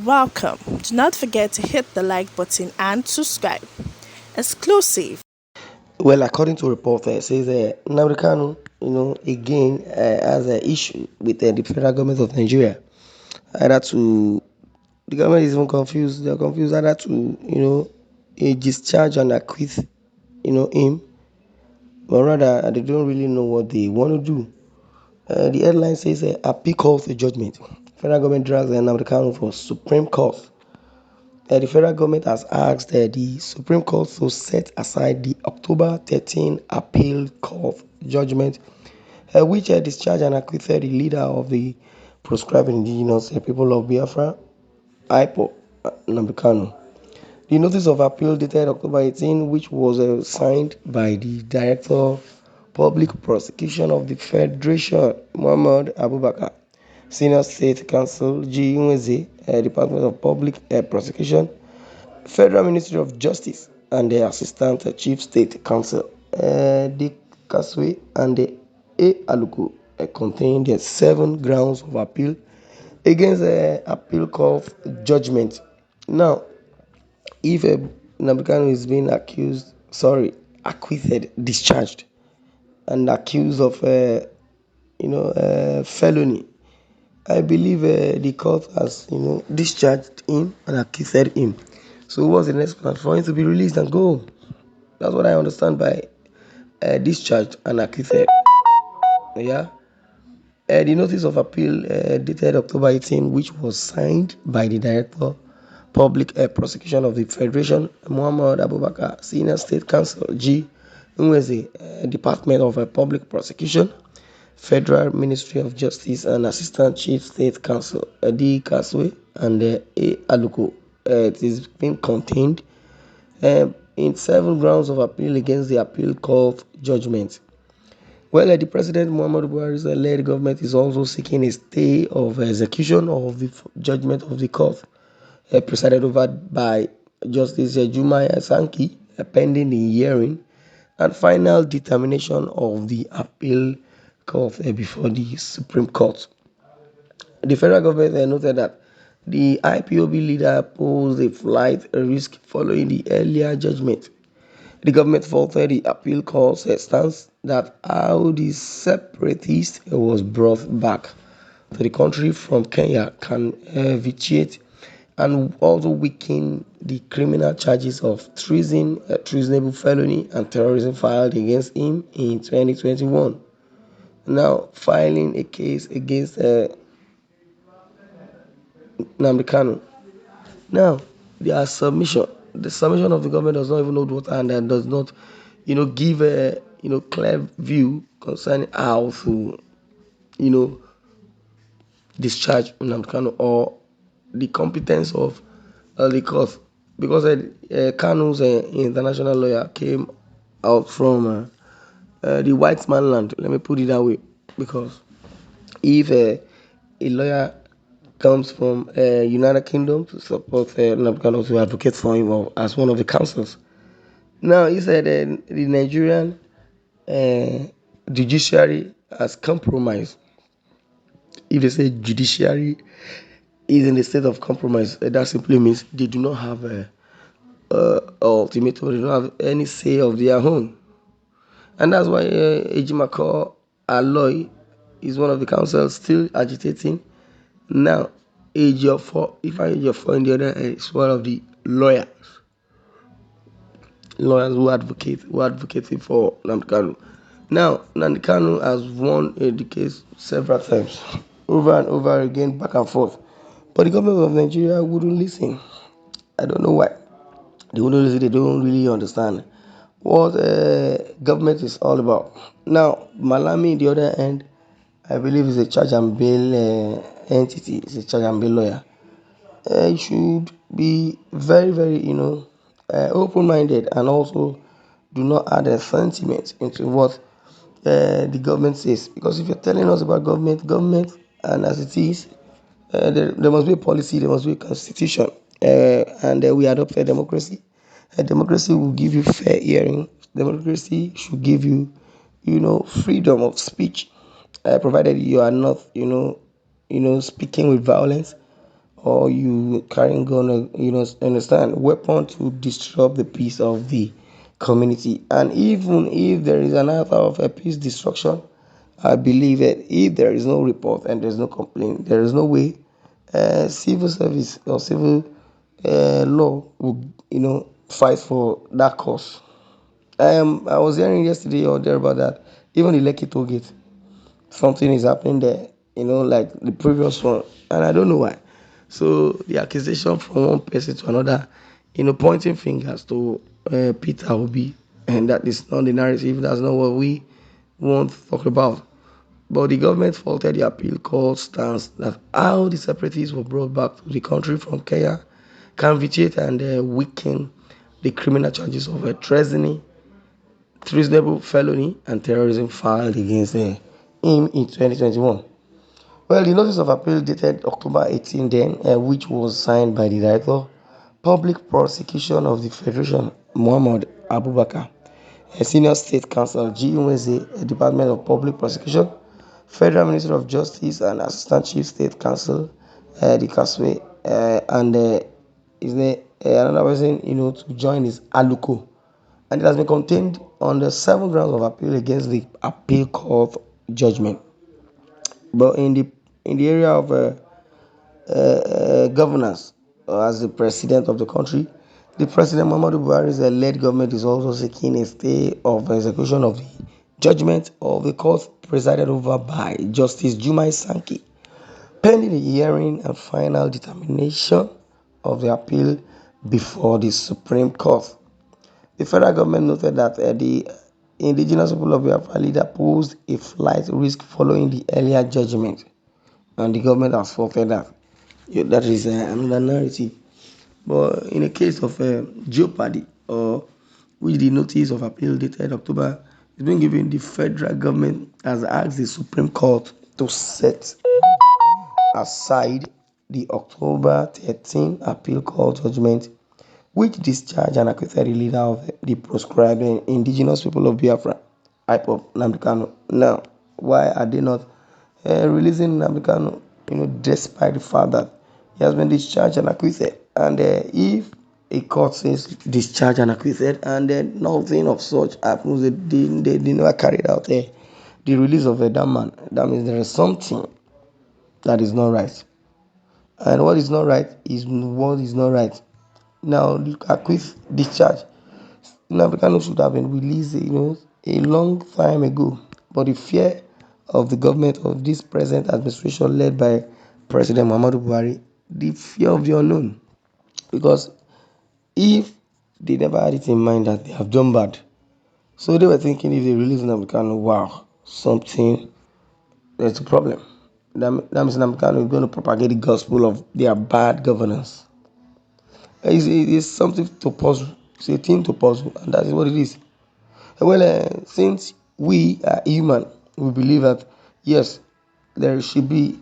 Welcome. Do not forget to hit the like button and subscribe. Exclusive. Well, according to report, it says Nnamdi Kanu, again has an issue with the federal government of Nigeria. Either to the government is even confused. They're confused either to discharge and acquit him, but rather they don't really know what they want to do. The headline says appeal calls the judgment. Federal government drags Nnamdi Kanu for Supreme Court. The federal government has asked the Supreme Court to set aside the October 13 appeal court judgment, which discharged and acquitted the leader of the proscribed indigenous people of Biafra, IPO, Nnamdi Kanu. The notice of appeal dated October 18, which was signed by the Director Public Prosecution of the Federation, Muhammad Abubakar, Senior State Counsel, ɁÉÀ́, Department of Public Prosecution, Federal Ministry of Justice, and the Assistant Chief State Counsel, Dick Kaswe, and the ₦ÉÀ́ contained the 7 grounds of appeal against the appeal court judgment. Now, if Nnamdi Kanu is being acquitted, discharged, and accused of, felony, I believe the court has, discharged him and acquitted him. So what's the next plan? For him to be released and go. That's what I understand by discharged and acquitted. Yeah. The notice of appeal dated October 18, which was signed by the Director Public Prosecution of the Federation, Muhammad Abubakar, Senior State Counsel, ₦ÉÀ́, Department of Public Prosecution, Federal Ministry of Justice, and Assistant Chief State Counsel, D. Kaswe, and ₦ÉÀ́. It is being contained in 7 grounds of appeal against the appeal court judgment. Well, the President Muhammadu Buhari's led government is also seeking a stay of execution of the judgment of the court, presided over by Justice Jumai Sanki, pending the hearing and final determination of the appeal court before the Supreme Court. The federal government noted that the IPOB leader posed a flight risk following the earlier judgment. The government faulted the appeal court's stance that how the separatist was brought back to the country from Kenya can vitiate and also weaken the criminal charges of treason, treasonable felony, and terrorism filed against him in 2021. Now filing a case against Nnamdi Kanu. Now, the submission of the government does not even hold water and does not, give a, clear view concerning how to, you know, discharge Nnamdi Kanu or the competence of the court. Because Kanu's international lawyer came out from the white man land, let me put it that way, because if a lawyer comes from United Kingdom to support Nnamdi Kanu to advocate for him or as one of the counsels. Now he said the Nigerian uh, judiciary has compromised. If they say judiciary is in a state of compromise, that simply means they do not have a ultimatum, they don't have any say of their own. And that's why Ejimako Aloy is one of the councils still agitating. Now, if I age of four in the other end is one of the lawyers who advocated for Nnamdi Kanu. Now, Nnamdi Kanu has won the case several times, over and over again, back and forth. But the government of Nigeria wouldn't listen. I don't know why. They wouldn't listen. They don't really understand what government is all about. Now, Malami, the other end, I believe is a charge and bail entity. It's a charge and bail lawyer. You should be very, very, open-minded and also do not add a sentiment into what the government says. Because if you're telling us about government, and as it is, there must be a policy, there must be a constitution, and we adopt a democracy. A democracy will give you fair hearing. Democracy should give you, freedom of speech, provided you are not, speaking with violence or you carrying gun, understand, weapon to disrupt the peace of the community. And even if there is an act of a peace destruction, I believe that if there is no report and there's no complaint, there is no way civil service or civil law will, fight for that cause. I was hearing yesterday or there about that. Even the Lekki toll gate, something is happening there, like the previous one, and I don't know why. So the accusation from one person to another, pointing fingers to Peter Obi, and that is not the narrative. That's not what we want to talk about. But the government faulted the appeal court stance that how the separatists were brought back to the country from Kenya can vitiate and weaken the criminal charges of treason, treasonable felony, and terrorism filed against him in 2021. Well, the notice of appeal dated October 18 then, which was signed by the Director, Public Prosecution of the Federation, Muhammad Abubakar, a Senior State Counsel, GUSA, Department of Public Prosecution, Federal Minister of Justice, and Assistant Chief State Counsel, the Kaswe, and is there another person, to join is Aluko, and it has been contained on the 7 grounds of appeal against the appeal court judgment. But in the area of governance, as the president of the country, the president Muhammadu Buhari's led government is also seeking a stay of execution of the judgment of the court presided over by Justice Jumai Sankey, pending the hearing and final determination of the appeal before the Supreme Court. The federal government noted that the indigenous people of Biafra leader posed a flight risk following the earlier judgment, and the government has faulted that. Yeah, that is another narrative. But in a case of jeopardy, or which the notice of appeal dated October is being given, the federal government has asked the Supreme Court to set aside the October 13 appeal court judgment, which discharged and acquitted the leader of the proscribed indigenous people of Biafra, IPOB, Nnamdi Kanu. Now, why are they not releasing Nnamdi Kanu, despite the fact that he has been discharged and acquitted? And if a court says discharged and acquitted, and then nothing of such happens, they never carried out the release of that man, that means there is something that is not right. And what is not right is what is not right. Now, acquit, discharge. Nnamdi Kanu should have been released, a long time ago. But the fear of the government of this present administration led by President Muhammadu Buhari, the fear of the unknown. Because if they never had it in mind that they have done bad, so they were thinking if they release Nnamdi Kanu, wow, something, there's a problem. That means Nnamdi Kanu is going to propagate the gospel of their bad governance. It's something to puzzle. It's a thing to puzzle, and that is what it is. Well, since we are human, we believe that yes, there should be,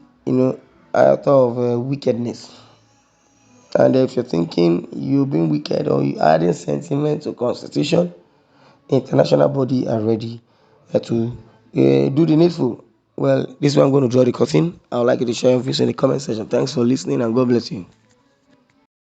out of wickedness. And if you're thinking you're being wicked or you adding sentiment to constitution, international body are ready to do the needful. Well, this is where I'm going to draw the curtain. I would like you to share your views in the comment section. Thanks for listening and God bless you.